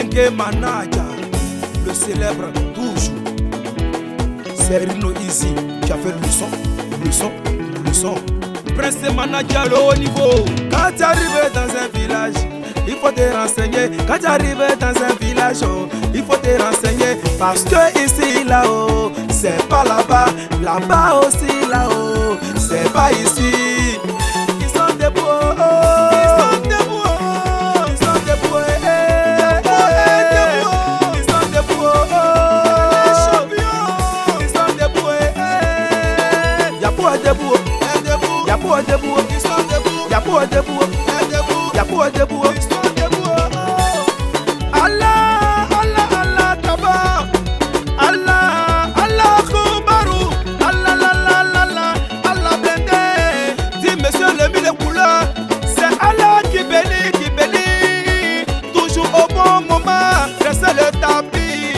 Dengue Manaja, le célèbre toujours. C'est Rino Easy qui a fait le son. Prince Manaja, le haut niveau. Quand tu arrives dans un village, il faut te renseigner. Quand tu arrives dans un village, oh, il faut te renseigner. Parce que ici, là-haut, c'est pas là-bas. Là-bas aussi, là-haut, c'est pas ici. Ils sont debout, oh, ils sont debout, oh, ils sont debout, ils sont debout, oh, les champions, ils sont debout, y'a pas debout, y'a pas debout, ils sont debout, y'a pas debout, y'a pas debout, ils sont debout, Allah, Allah, Allah, Kaba, Allah, Allah, Koubarou, Allah, la, la, la, la, Allah, blindé, dis monsieur le mille couleurs, c'est Allah qui bénit, toujours au bon moment, restez le tapis,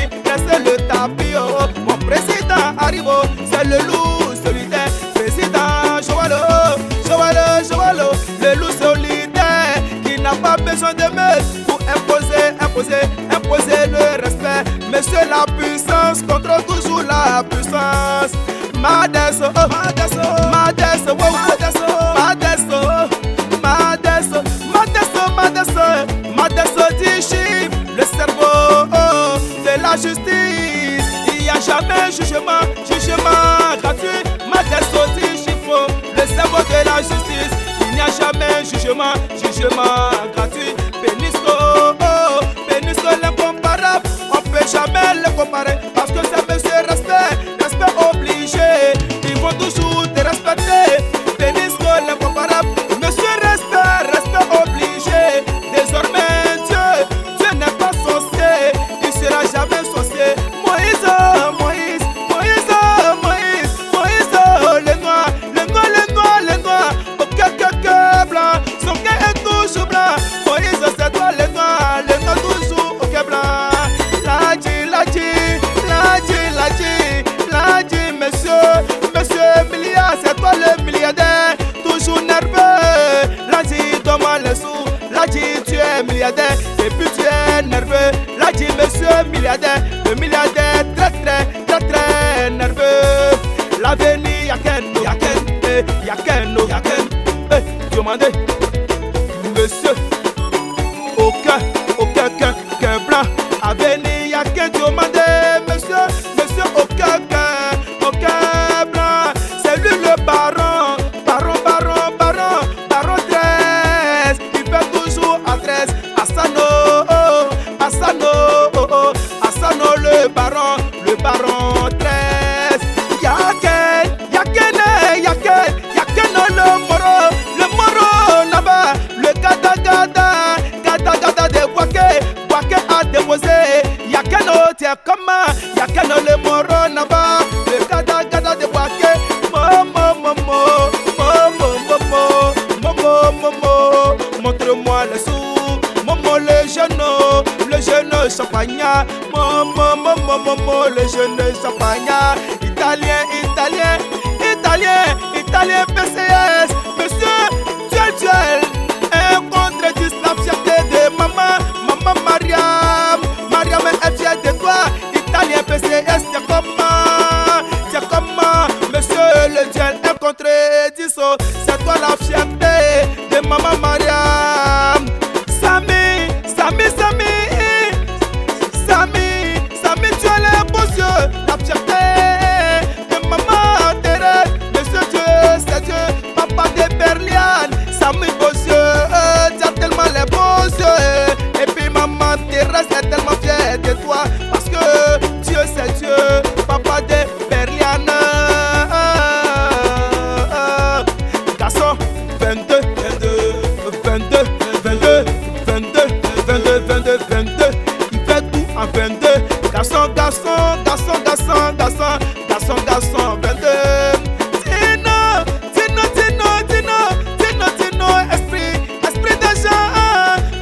oh, mon président arrive, c'est le loup solitaire, président Joalo, le loup solitaire, qui n'a pas besoin de me pour imposer le respect. Monsieur la puissance contrôle toujours la puissance. Madeso, dit chiffre, le cerveau de la justice. Il n'y a jamais jugement gratuit. Madeso dit chiffre, le cerveau de la justice. Il n'y a jamais jugement gratuit. Pénisco l'incomparable, on peut jamais le comparer. Parce que c'est monsieur respect obligé. Ils vont toujours te respecter. Pénisco l'incomparable, monsieur respect obligé. Désormais Dieu n'est pas sorcier, il sera jamais sorcier. Moïse, les noirs, ok, blanc, son cœur est toujours blanc. Moïse, c'est toi les noirs toujours ok blanc. Monsieur milliard, c'est toi le milliardaire, toujours nerveux. Ladi, donne-moi les sous. Ladi, tu es milliardaire, et puis tu es nerveux. Ladi, monsieur milliardaire, le milliardaire très nerveux. L'avenir, Yakeno, demandez, monsieur, aucun blanc. Avenir, Yaken, demandez, monsieur, aucun blanc. C'est lui le baron 13. Il fait toujours à 13. Asano, le baron 13. Yaken, le moro, naba, le gada de Boaké a déposé. Yaken, tiens comment, Yaken, le moro, naba, le gada de Boaké. Montre-moi les sous, Momo le jeune champagnat, Momo le jeune champagnat, italien PCS, monsieur Duel, un contre 10 la fierté de maman Mariam est fière de toi, italien PCS, tiens comment, monsieur le Duel, un contre 10, c'est toi la fierté de maman Mariam. Sami, tu as les beaux yeux, la fierté de maman Thérèse. Monsieur Dieu, c'est Dieu, papa de Berliane. Sami, beaux yeux, tu as tellement les beaux yeux. Et puis maman Thérèse est tellement fière de toi. Parce que Dieu, c'est Dieu, papa de Berliane. Garçon, 22, il fait tout en 22. Garçon, 22. Tino, esprit d'argent.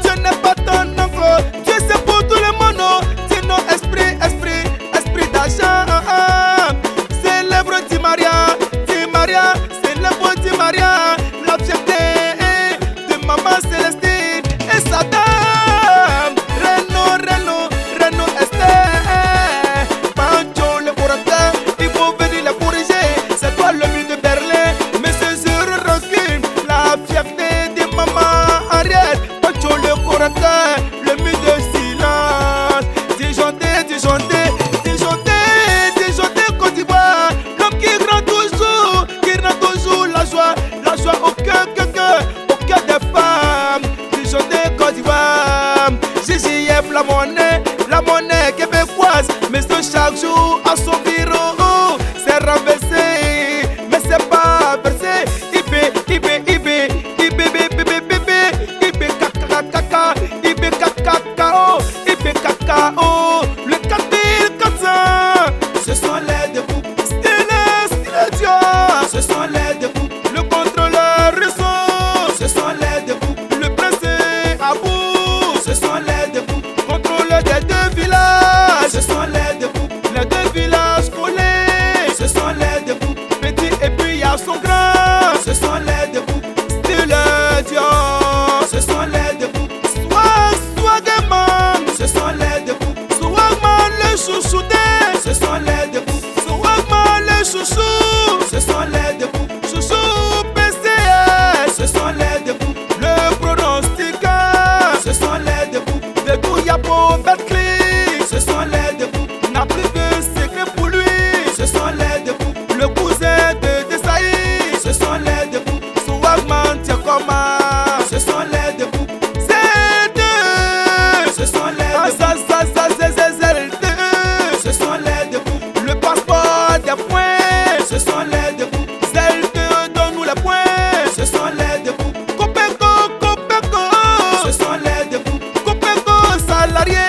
Dieu n'est pas ton oncle, Dieu c'est pour tout le monde. Tino, esprit d'argent. Célèbre Di Maria, célèbre Di Maria. La fierté de maman Célestine et sa dame. Reno, Côte d'Ivoire. GGF, la monnaie québécoise. Mais de chaque jour à son bureau, c'est renversé, mais c'est pas versé. IBKKO, le 4400. Ce sont les debout, ce sont les debout, le contrôleur réseau, ce sont les debout, le pressé à bout, ce sont les debout, contrôleur des deux villages, ce sont les debout, les deux villages collés, ce sont les debout, petit et puis il y a son grand, ce sont les debout, style Dior, ce sont les debout, Swagman, ce sont les debout, Swagman le chouchouté, ce sont les debout, Swagman le chouchou, ce sont les debout, chouchou PCS, ce sont les debout, le pronostiqueur, ce sont les debout, debout y'a pour Betclic, ce sont les debout, n'a plus de secret pour lui, ce sont les debout, le cousin de Desailly, ce sont les debout, Swagman tient comme ce sont les debout, ce sont les ce sont les debout, le passeport des points, ce sont les debout, Zelde donne-nous les points, ce sont les debout, Copeco, ce sont les debout, Copeco salarié,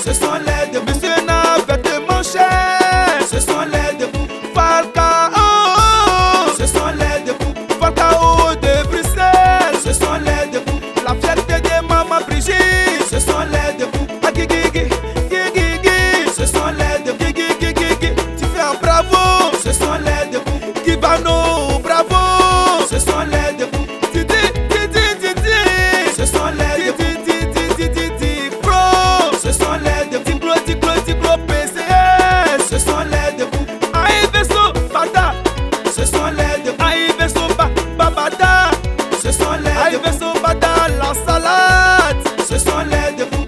ce sont les debout, Monsieur Navet de Manchette, ce sont les debout, Falcao, ce sont les debout, Falcao de Bruxelles, ce sont les debout, la fierté de Maman Brigitte, ce sont les debout, ce sont les debout, tu fais un bravo, ce sont les debout, Kivano, bravo, ce sont les debout, ce sont les debout, pro, ce sont les debout, Tiglo, PCS, ce sont les debout, Aïveso, Bada, ce sont les debout, Aïveso, Babada, ce sont les debout, Aïveso, Bada, la salade, ce sont les debout,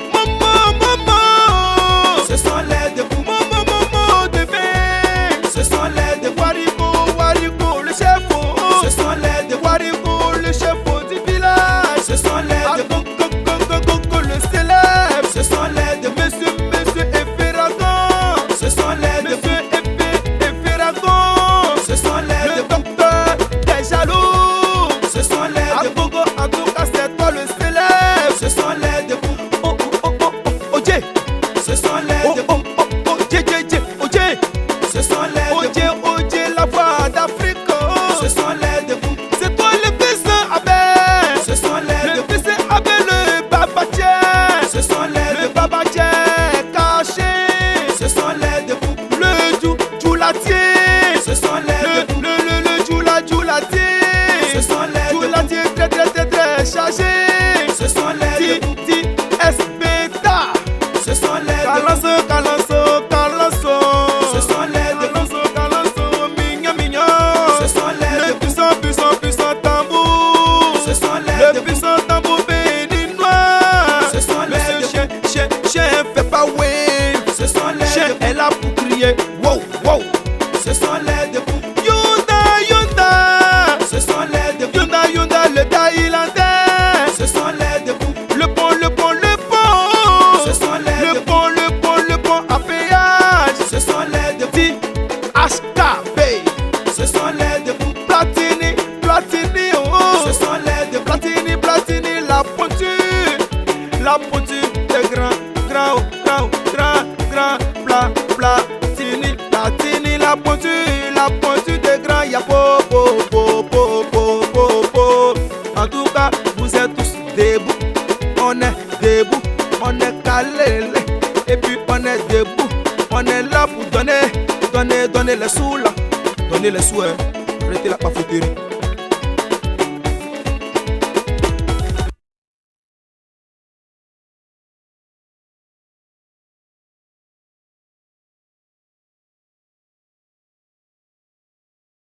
ce sont les debout, ce sont les debout, Warigo, le chef, ce sont les debout, Warigo, le chef du village, ce sont les debout, le célèbre, ce sont les debout, monsieur Eferagon, ce sont les debout, Eferagon, ce sont les debout, le docteur des jaloux, ce sont les debout, en tout cas c'est toi le célèbre, ce sont les debout, ce sont les debout, ce sont les debout, la voix d'Afrique, ce sont les debout, c'est toi le fils Abel, ce sont les debout, le fils Abel, le babatier, ce sont les debout, babatier caché, ce sont les debout, le djoulatier, ce sont les debout, le djoulatier, ce sont les djoulatier très chargé, ce sont les debout, SBTA, ce sont les debout, Calanso, ce sont les debout, mignon, ce sont les debout, puissant tambour, ce sont les debout, puissant tambour béninois, ce sont les debout, chien fait pas wave, ce sont les chien est là pour crier wow, ce sont les debout, Yunda, ce sont les debout, Yunda, le Thaïlandais, ce sont les debout, le pont, ce sont les debout, le pont à péage, ce sont les debout, HKB, ce sont les debout, Platini, ce sont les debout, Platini, la pointure des grands, Platini, la pointure des grands, y'a po. En tout cas, vous êtes tous debout, on est debout, on est calé, et puis on est debout, on est là pour donner les sous là, arrêtez la papeterie.